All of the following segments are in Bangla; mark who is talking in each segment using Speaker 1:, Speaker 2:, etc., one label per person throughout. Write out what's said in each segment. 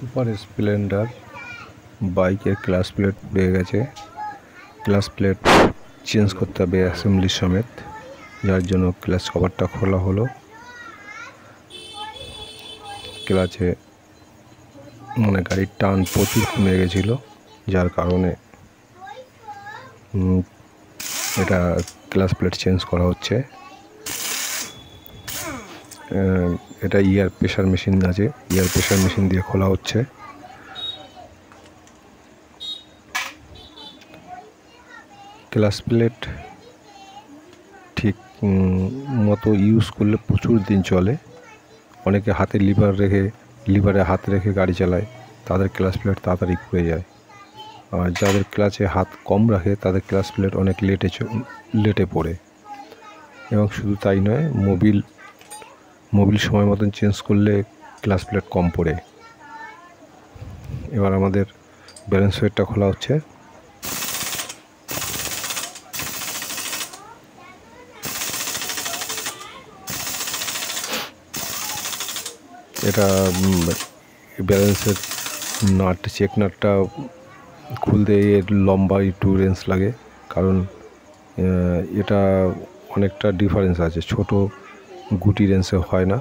Speaker 1: সুপার স্প্লেন্ডার বাইকের ক্লাচ প্লেট পুড়ে গেছে। ক্লাচ প্লেট চেঞ্জ করতে হবে অ্যাসেম্বলি সমেত, যার জন্য ক্লাচ কভারটা খোলা হলো। ক্লাচে গাড়ির টান প্রচুর কমে গেছিলো, যার কারণে এটা ক্লাচ প্লেট চেঞ্জ করা হচ্ছে। এটা এয়ার প্রেশার মেশিন আছে, এয়ার প্রেশার মেশিন দিয়ে খোলা হচ্ছে। ক্লাচ প্লেট ঠিক মতো ইউজ করলে প্রচুর দিন চলে। অনেকে হাতে লিভারে হাত রেখে গাড়ি চালায়, তাদের ক্লাচ প্লেট তাড়াতাড়ি পুড়ে যায়। আর যাদের ক্লাচে হাত কম রাখে তাদের ক্লাচ প্লেট অনেক লেটে পড়ে। এবং শুধু তাই নয়, মোবিল সময় মতন চেঞ্জ করলে ক্লাচ প্লেট কম পড়ে। এবার আমাদের ব্যালেন্স ওয়েটটা খোলা হচ্ছে। এটা ব্যালেন্সের চেক নাটটা খুলতে এর লম্বা একটু রেঞ্জ লাগে, কারণ এটা অনেকটা ডিফারেন্স আছে। ছোট গুটি রেঞ্জে হয় না,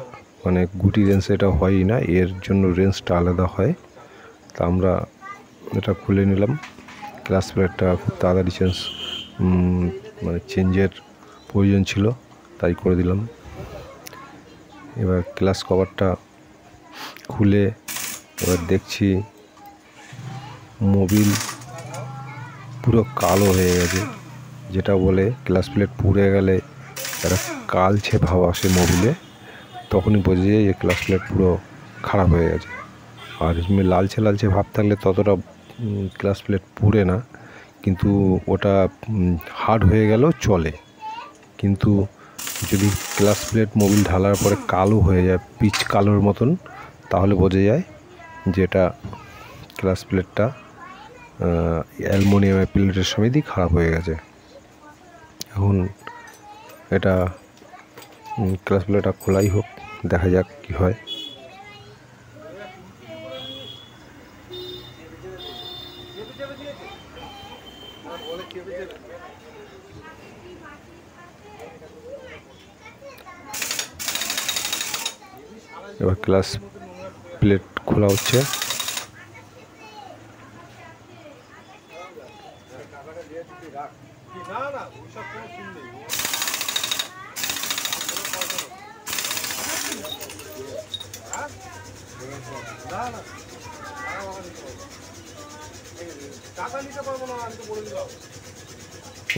Speaker 1: গুটি রেঞ্জে এটা হয়ই না, এর জন্য রেঞ্জটা আলাদা হয়। তা আমরা এটা খুলে নিলাম। ক্লাচ প্লেটটা খুব তাড়াতাড়ি চেঞ্জের প্রয়োজন ছিল, তাই করে দিলাম। এবার ক্লাচ কভারটা খুলে এবার দেখছি মোবিল পুরো কালো হয়ে গেছে। যেটা বলে ক্লাচ প্লেট পুড়ে গেলে একটা কালচে ভাব আসে মোবিলে, তখনই বোঝা যায় যে ক্লাচ প্লেট পুরো খারাপ হয়ে গেছে। আর লালচে ভাব থাকলে ততটা ক্লাচ প্লেট পুড়ে না, কিন্তু ওটা হার্ড হয়ে গেলেও চলে। কিন্তু যদি ক্লাচ প্লেট মোবিল ঢালার পরে কালো হয়ে যায়, পিচ কালোর মতন, তাহলে বোঝা যায় যে এটা ক্লাচ প্লেটটা অ্যালুমিনিয়ামের প্লেটের সমেতই খারাপ হয়ে গেছে। এখন এটা ক্লাচ প্লেটটা খোলাই হোক, দেখা যাক কি হয়। এবার ক্লাচ প্লেট খোলা হচ্ছে।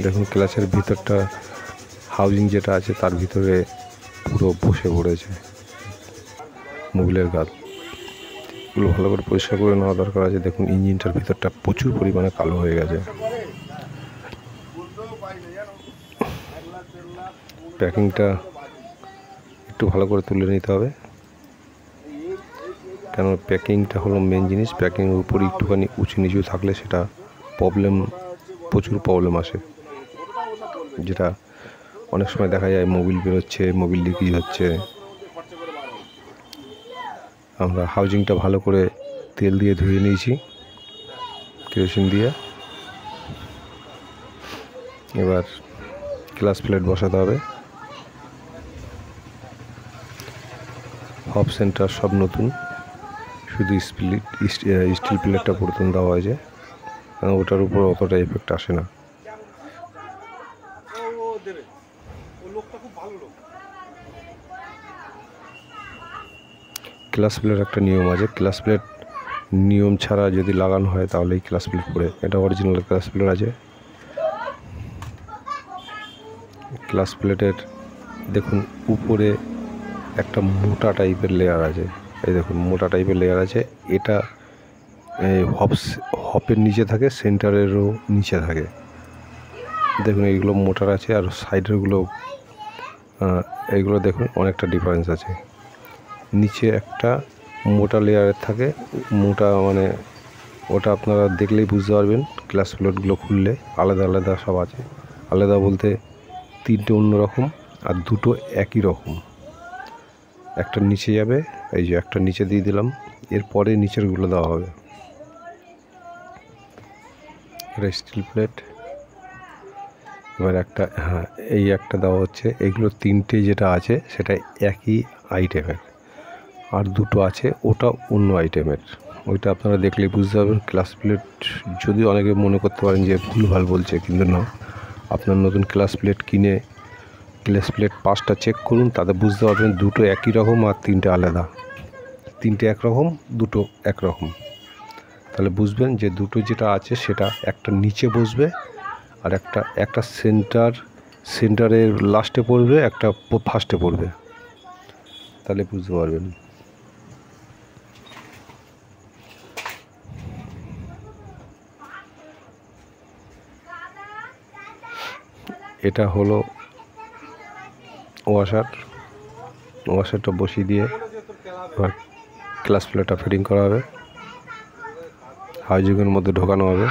Speaker 1: দেখুন ক্লাচের ভিতরটা হাউজিং যেটা আছে তার ভিতরে পুরো বসে পড়েছে মোবিলের গাদগুলো। ভালো করে পরিষ্কার করে নেওয়া দরকার আছে। দেখুন ইঞ্জিনটার ভিতরটা প্রচুর পরিমাণে কালো হয়ে গেছে। প্যাকিংটা একটু ভালো করে তুলে নিতে হবে, কেন প্যাকিংটা হলো মেন জিনিস। প্যাকিংয়ের উপর একটুখানি উঁচু নিচু থাকলে সেটা প্রচুর প্রবলেম আসে, যেটা অনেক সময় দেখা যায় মোবিল বেরোচ্ছে, মোবিল লিকেজ হচ্ছে। আমরা হাউজিংটা ভালো করে তেল দিয়ে ধুয়ে নিয়েছি, কেরোসিন দিয়ে। এবার ক্লাচ প্লেট বসাতে হবে। হব সেন্টার সব নতুন, শুধু স্টিল প্লেটটা পুরাতন দেওয়া হয়েছে, ওটার উপর অতটা এফেক্ট আসে না। ক্লাচ প্লেট একটা নিয়ম আছে, ক্লাচ প্লেট নিয়ম ছাড়া যদি লাগানো হয় তাহলে এই ক্লাচ প্লেট পড়ে। এটা অরিজিনাল ক্লাচ প্লেট আছে। ক্লাচ প্লেটের দেখুন উপরে একটা মোটা টাইপের লেয়ার আছে, এই দেখুন মোটা টাইপের লেয়ার আছে। এটা হপের নিচে থাকে, সেন্টারেরও নিচে থাকে। দেখুন এইগুলো মোটার আছে, আর সাইডেরগুলো এইগুলো দেখুন অনেকটা ডিফারেন্স আছে। নিচে একটা মোটা লেয়ারের থাকে, মোটা ওটা আপনারা দেখলেই বুঝতে পারবেন। ক্লাচ প্লেটগুলো খুললে আলাদা আলাদা সব আছে। আলাদা বলতে তিনটে অন্য রকম আর দুটো একই রকম। একটা নিচে যাবে, এই যে একটা নিচে দিয়ে দিলাম, এরপরে নিচেরগুলো দেওয়া হবে। এটা স্টিল প্লেট। এবার একটা এই একটা দেওয়া হচ্ছে। এইগুলো তিনটে যেটা আছে সেটা একই আইটেমের, আর দুটো আছে ওটা অন্য আইটেমের। ওইটা আপনারা দেখলেই বুঝতে পারবেন। ক্লাস প্লেট যদি অনেকে মনে করতে পারেন যে ভুলভাল বলছে, কিন্তু না, আপনার নতুন ক্লাস প্লেট কিনে ক্লাস প্লেট 5টা চেক করুন, তাতে বুঝতে পারবেন দুটো একই রকম আর তিনটে আলাদা। তিনটে একরকম, দুটো একরকম। তাহলে বুঝবেন যে দুটো যেটা আছে সেটা একটা নিচে বসবে আর একটা সেন্টারের লাস্টে পড়বে, একটা ফার্স্টে পড়বে। তাহলে বুঝতে পারবেন। এটা হলো ওয়াশারটা বসিয়ে দিয়ে এবার ক্লাস প্লেটটা ফিটিং করা হবে, হাউজিংয়ের মধ্যে ঢোকানো হবে।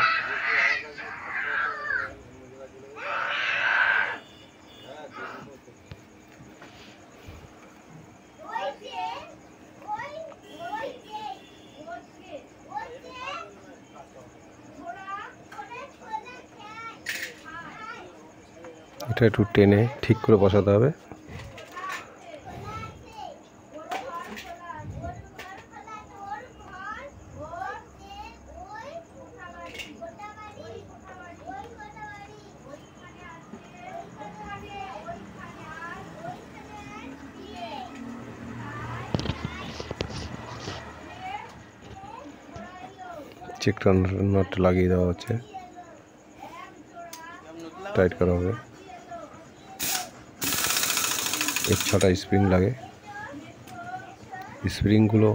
Speaker 1: এটা একটু টেনে ঠিক করে বসাতে হবে। চেকটা নট লাগিয়ে দেওয়া হচ্ছে, টাইট করা হবে। এর 6টা স্প্রিং লাগে। স্প্রিংগুলো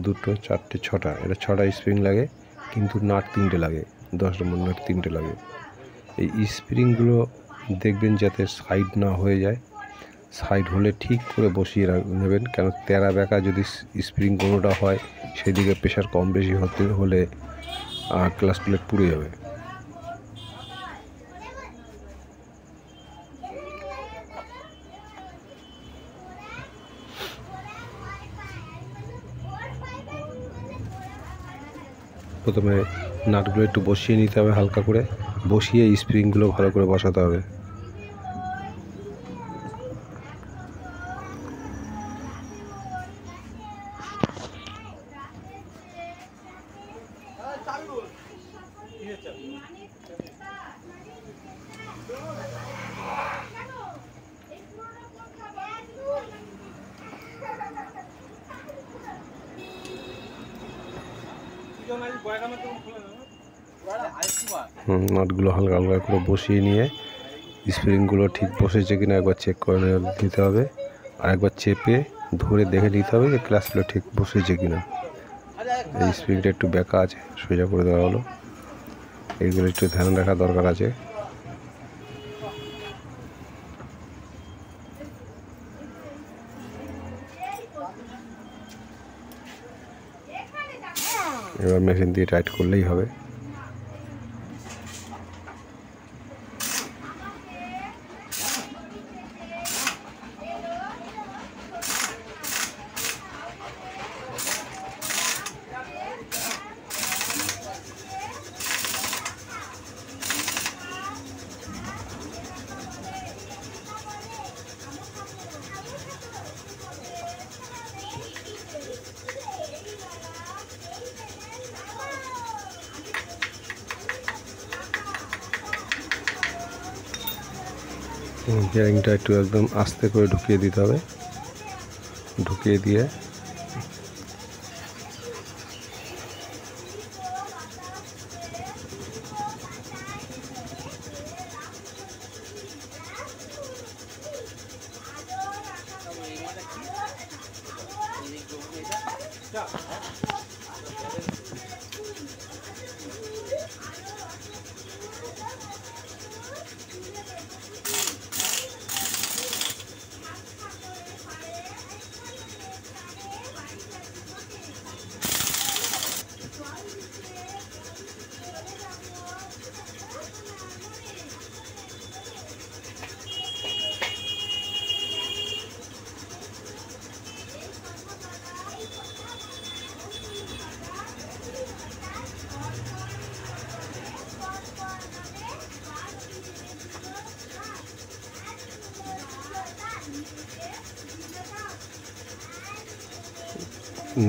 Speaker 1: দুটো, চারটে, 6টা, এটা 6টা স্প্রিং লাগে, কিন্তু নাট 3টে লাগে। 10 নম্বর নাট 3টে লাগে। এই স্প্রিংগুলো দেখবেন যাতে সাইড না হয়ে যায়। সাইড হলে ঠিক করে বসিয়ে নেবেন, কেন তেরা বেঁকা যদি স্প্রিং কোনোটা হয় সেদিকে প্রেশার কম বেশি হলে ক্লাস প্লেট পুড়ে যাবে। প্রথমে নাটগুলো একটু বসিয়ে নিতে হবে হালকা করে, বসিয়ে স্প্রিংগুলো ভালো করে বসাতে হবে। নাটগুলো হালকা হালকা করে বসিয়ে নিয়ে স্প্রিংগুলো ঠিক বসেছে কিনা একবার চেক করে নিতে হবে, আর একবার চেপে ধরে দেখে নিতে হবে যে ক্লাস প্লেট ঠিক বসেছে কিনা। এই স্প্রিংটা একটু বেঁকা আছে, সোজা করে দেওয়া হলো। এইগুলো একটু ধ্যান রাখা দরকার আছে। এবার মেশিন দিয়ে টাইট করলেই হবে। বিয়ারিংটা একটু একদম আস্তে করে ঢুকিয়ে দিতে হবে। ঢুকিয়ে দিয়ে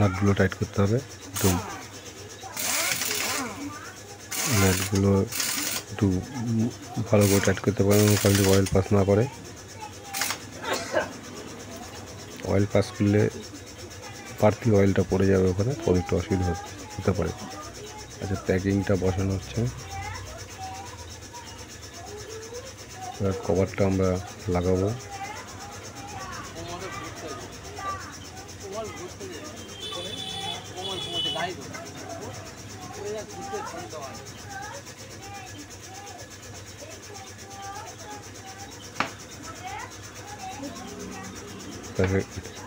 Speaker 1: নাটগুলো টাইট করতে হবে। একটু নাটগুলো একটু ভালো করে টাইট করতে পারেন, কারণ অয়েল পাস না করে। অয়েল পাস করলে বাড়তি অয়েলটা পড়ে যাবে ওখানে, পরে একটু অসুবিধা হতে পারে। আচ্ছা, প্যাকিংটা বসানো হচ্ছে। এবার কভারটা আমরা লাগাবো।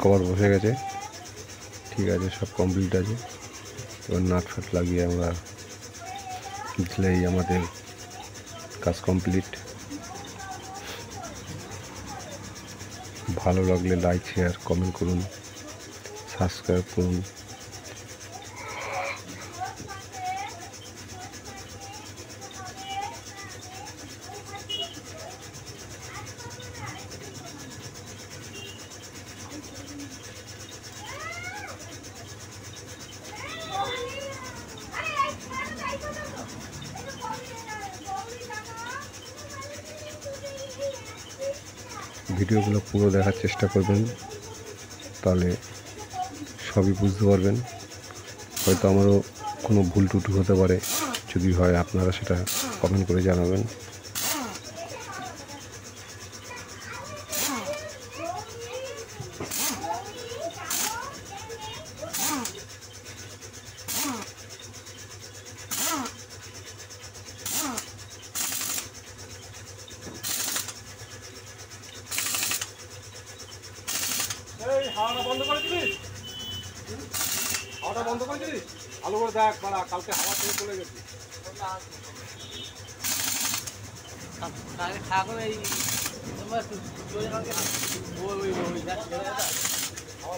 Speaker 1: কভার বসে গেছে, ঠিক আছে, সব কমপ্লিট আছে। এবার নাট ফাট লাগিয়ে আমরা দিলেই আমাদের কাজ কমপ্লিট। ভালো লাগলে লাইক, শেয়ার, কমেন্ট করুন, সাবস্ক্রাইব করুন। ভিডিওগুলো পুরো দেখার চেষ্টা করবেন, তাহলে সবই বুঝতে পারবেন। হয়তো আমারও কোনো ভুল টুটি হতে পারে, যদি হয় আপনারা সেটা কমেন্ট করে জানাবেন।
Speaker 2: হাওয়াটা বন্ধ করে দিবি, হাওয়াটা বন্ধ করে দিবি। ভালো করে দেখ বাড়া, কালকে হাওয়া থেকে চলে গেছি। হাওয়া